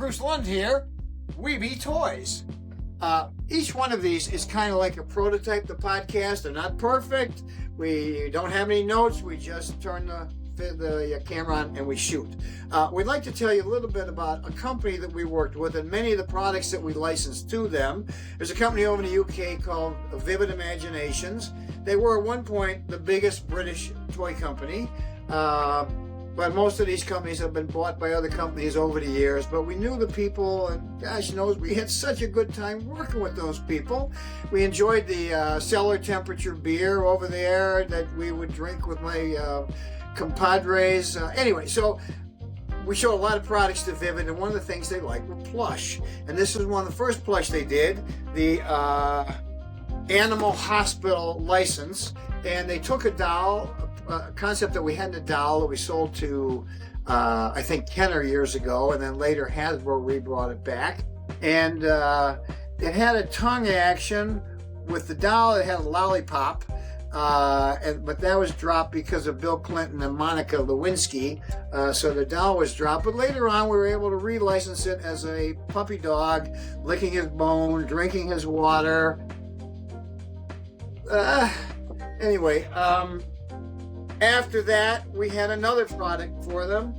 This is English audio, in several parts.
Bruce Lund here, WeBeToys. Each one of these is kind of like a prototype, the podcast. They're not perfect. We don't have any notes. We just turn the camera on and we shoot. We'd like to tell you a little bit about a company that we worked with and many of the products that we licensed to them. There's a company over in the UK called Vivid Imaginations. They were at one point the biggest British toy company. But most of these companies have been bought by other companies over the years. But we knew the people, and gosh knows, we had such a good time working with those people. We enjoyed the cellar temperature beer over there that we would drink with my compadres. Anyway, so we showed a lot of products to Vivid, and one of the things they liked were plush. And this was one of the first plush they did, the Animal Hospital license. And they took a doll, a concept that we had in a doll that we sold to, I think, Kenner years ago, and then later Hasbro re-brought it back. And it had a tongue action with the doll. It had a lollipop, but that was dropped because of Bill Clinton and Monica Lewinsky. So the doll was dropped. But later on, we were able to relicense it as a puppy dog, licking his bone, drinking his water. Anyway, after that, we had another product for them.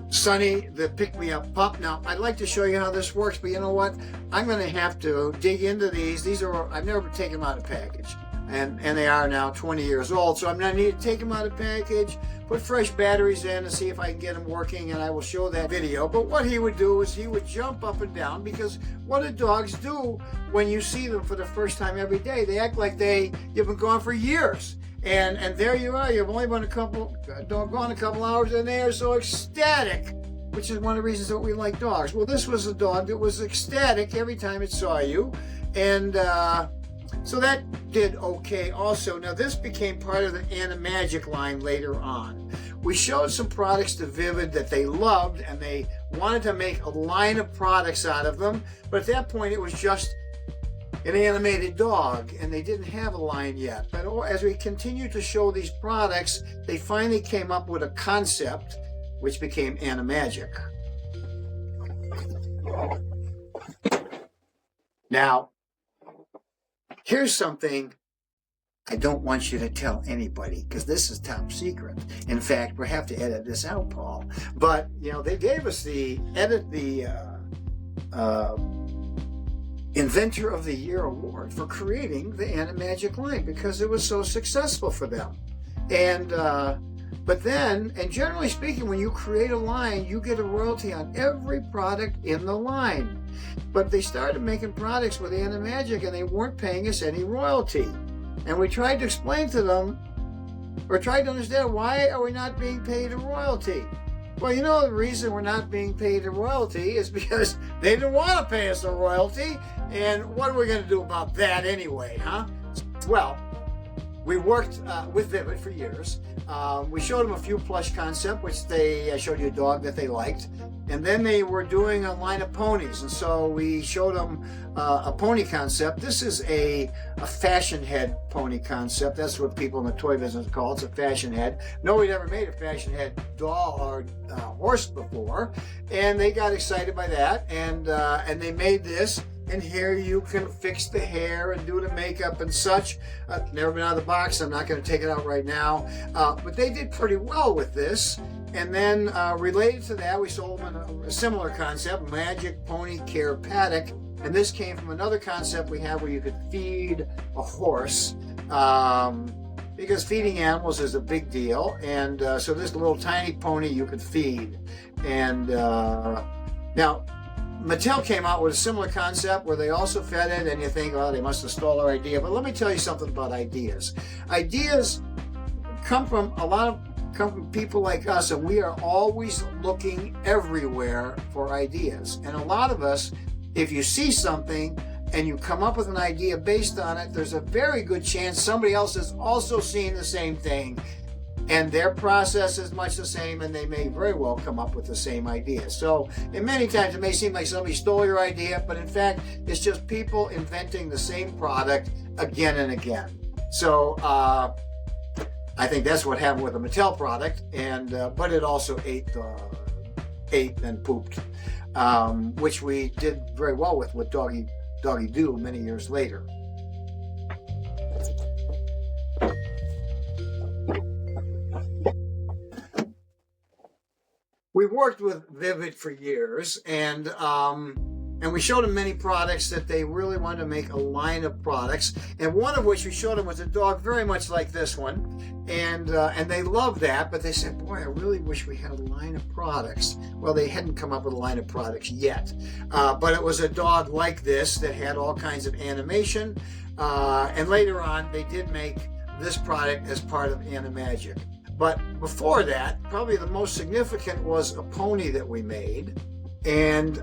Sonny, the pick-me-up pup. Now, I'd like to show you how this works, but you know what? I'm going to have to dig into these. These are, I've never taken them out of package. And they are now 20 years old. So I'm going to need to take them out of package, put fresh batteries in and see if I can get them working, and I will show that video. But what he would do is he would jump up and down, because what do dogs do when you see them for the first time every day? They act like you've been gone for years. And there you are. You've only been gone a couple hours, and they are so ecstatic, which is one of the reasons that we like dogs. Well, this was a dog that was ecstatic every time it saw you. And so that did okay also. Now, this became part of the AniMagic line later on. We showed some products to Vivid that they loved, and they wanted to make a line of products out of them. But at that point, it was just an animated dog, and they didn't have a line yet. But as we continued to show these products, they finally came up with a concept, which became AniMagic. Now, here's something I don't want you to tell anybody, because this is top secret. In fact, we have to edit this out, Paul. But, you know, they gave us the Inventor of the Year award for creating the AniMagic line, because it was so successful for them. And but then, and generally speaking, when you create a line, you get a royalty on every product in the line. But they started making products with AniMagic, and they weren't paying us any royalty. And we tried to explain to them, or tried to understand, why are we not being paid a royalty? Well, you know, the reason we're not being paid a royalty is because they didn't want to pay us a royalty. And what are we going to do about that anyway, huh? Well, we worked with Vivid for years. We showed them a few plush concepts, which I showed you a dog that they liked. And then they were doing a line of ponies. And so we showed them a pony concept. This is a fashion head pony concept. That's what people in the toy business call it. It's a fashion head. Nobody ever made a fashion head doll or horse before. And they got excited by that. And they made this. And here you can fix the hair and do the makeup and such. Never been out of the box. I'm not going to take it out right now. But they did pretty well with this. And then related to that, we sold them a similar concept, Magic Pony Care Paddock. And this came from another concept we have where you could feed a horse. Because feeding animals is a big deal. And so this little tiny pony you could feed. And now, Mattel came out with a similar concept where they also fed it, and you think, oh, they must have stole our idea. But let me tell you something about ideas. Ideas come from people like us, and we are always looking everywhere for ideas. And a lot of us, if you see something and you come up with an idea based on it, there's a very good chance somebody else has also seen the same thing. And their process is much the same, and they may very well come up with the same idea. So, and many times it may seem like somebody stole your idea, but in fact, it's just people inventing the same product again and again. So, I think that's what happened with the Mattel product, and but it also ate ate and pooped, which we did very well with Doggy Doo many years later. We worked with Vivid for years, and we showed them many products that they really wanted to make a line of products, and one of which we showed them was a dog very much like this one, and they loved that, but they said, boy, I really wish we had a line of products. Well, they hadn't come up with a line of products yet, but it was a dog like this that had all kinds of animation, and later on they did make this product as part of AniMagic. But before that, probably the most significant was a pony that we made. And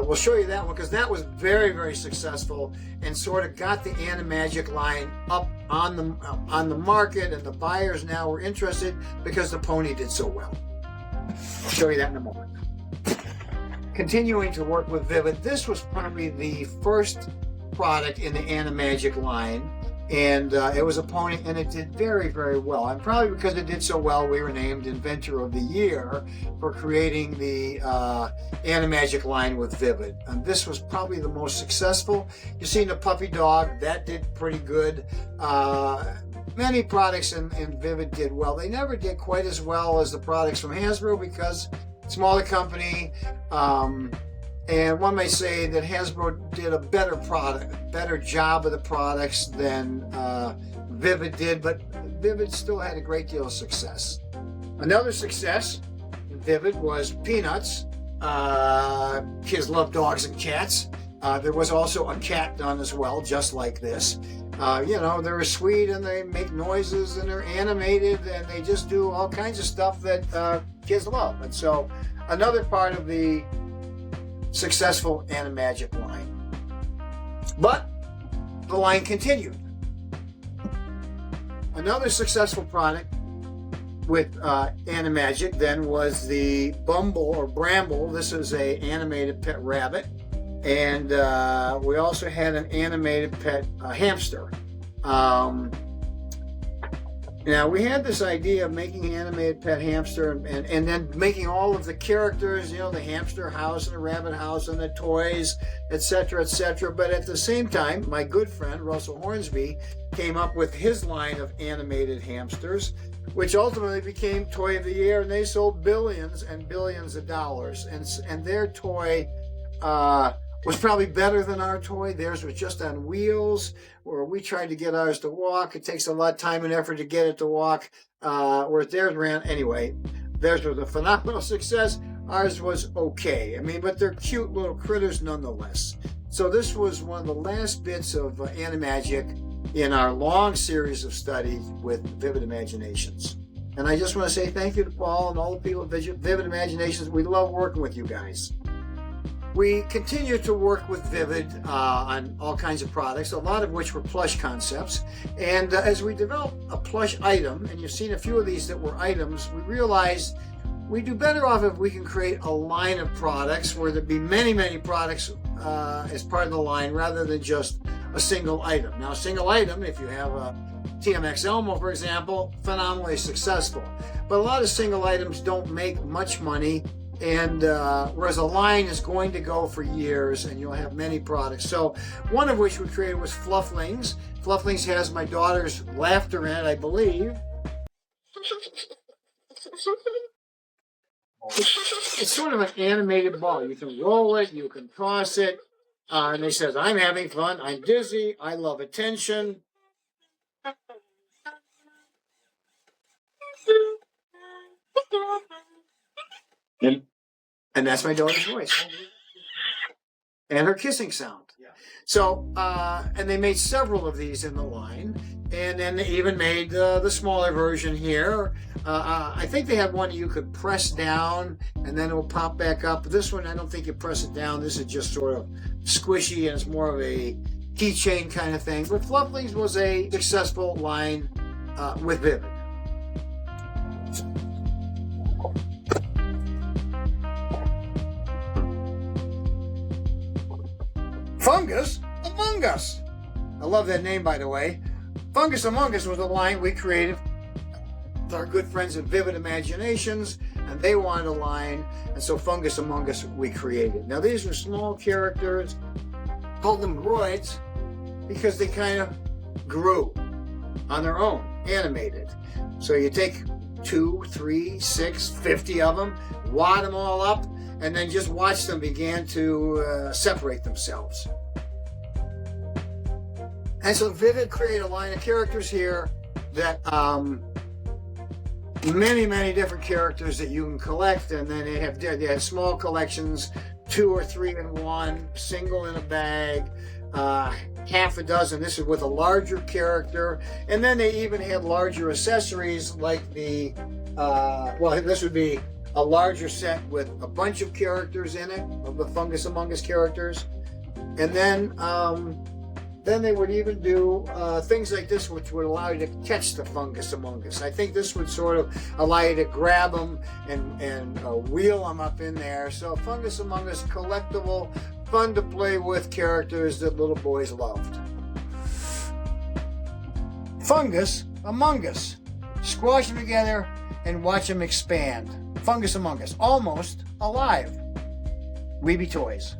we'll show you that one because that was very, very successful and sort of got the AniMagic line up on the market, and the buyers now were interested because the pony did so well. I'll show you that in a moment. Continuing to work with Vivid, this was probably the first product in the AniMagic line. And it was a pony, and it did very, very well. And probably because it did so well, we were named Inventor of the Year for creating the AniMagic line with Vivid. And this was probably the most successful. You've seen the puppy dog, that did pretty good. Many products in Vivid did well. They never did quite as well as the products from Hasbro because smaller company. And one may say that Hasbro did a better job of the products than Vivid did, but Vivid still had a great deal of success. Another success in Vivid was Peanuts. Kids love dogs and cats. There was also a cat done as well, just like this. They're sweet and they make noises and they're animated and they just do all kinds of stuff that kids love. And so another part of the successful AniMagic line. But the line continued. Another successful product with AniMagic then was the Bumble or Bramble. This is a animated pet rabbit. And we also had an animated pet hamster. Now, we had this idea of making an animated pet hamster and then making all of the characters, the hamster house and the rabbit house and the toys, etc., etc. But at the same time, my good friend, Russell Hornsby, came up with his line of animated hamsters, which ultimately became Toy of the Year, and they sold billions and billions of dollars. And their toy was probably better than our toy. Theirs was just on wheels, where we tried to get ours to walk. It takes a lot of time and effort to get it to walk, whereas theirs ran. Anyway, theirs was a phenomenal success. Ours was okay. But they're cute little critters nonetheless. So this was one of the last bits of AniMagic in our long series of studies with Vivid Imaginations. And I just want to say thank you to Paul and all the people at Vivid Imaginations. We love working with you guys. We continue to work with Vivid on all kinds of products, a lot of which were plush concepts. And as we developed a plush item, and you've seen a few of these that were items, we realized we do better off if we can create a line of products where there'd be many, many products as part of the line rather than just a single item. Now, a single item, if you have a TMX Elmo, for example, phenomenally successful. But a lot of single items don't make much money. And whereas a line is going to go for years and you'll have many products. So one of which we created was Flufflings. Flufflings has my daughter's laughter in it, I believe. It's sort of an animated ball. You can roll it, you can toss it. And it says, I'm having fun, I'm dizzy, I love attention. And that's my daughter's voice. And her kissing sound. So, and they made several of these in the line. And then they even made the smaller version here. I think they have one you could press down and then it will pop back up. This one, I don't think you press it down. This is just sort of squishy and it's more of a keychain kind of thing. But Flufflings was a successful line with Vivid. Fungus Among Us. I love that name, by the way. Fungus Among Us was a line we created with our good friends at Vivid Imaginations, and they wanted a line, and so Fungus Among Us we created. Now these are small characters, called them droids, because they kind of grew on their own, animated. So you take 2, 3, 6, 50 of them, wad them all up, and then just watch them begin to separate themselves. And so Vivid created a line of characters here that many different characters that you can collect, and then they have small collections, 2 or 3 in one, single in a bag, half a dozen. This is with a larger character, and then they even had larger accessories like the this would be a larger set with a bunch of characters in it, of the Fungus Among Us characters, and then they would even do things like this, which would allow you to catch the Fungus Among Us. I think this would sort of allow you to grab them and wheel them up in there. So Fungus Among Us, collectible, fun to play with characters that little boys loved. Fungus Among Us. Squash them together and watch them expand. Fungus Among Us, almost alive. WeBeToys.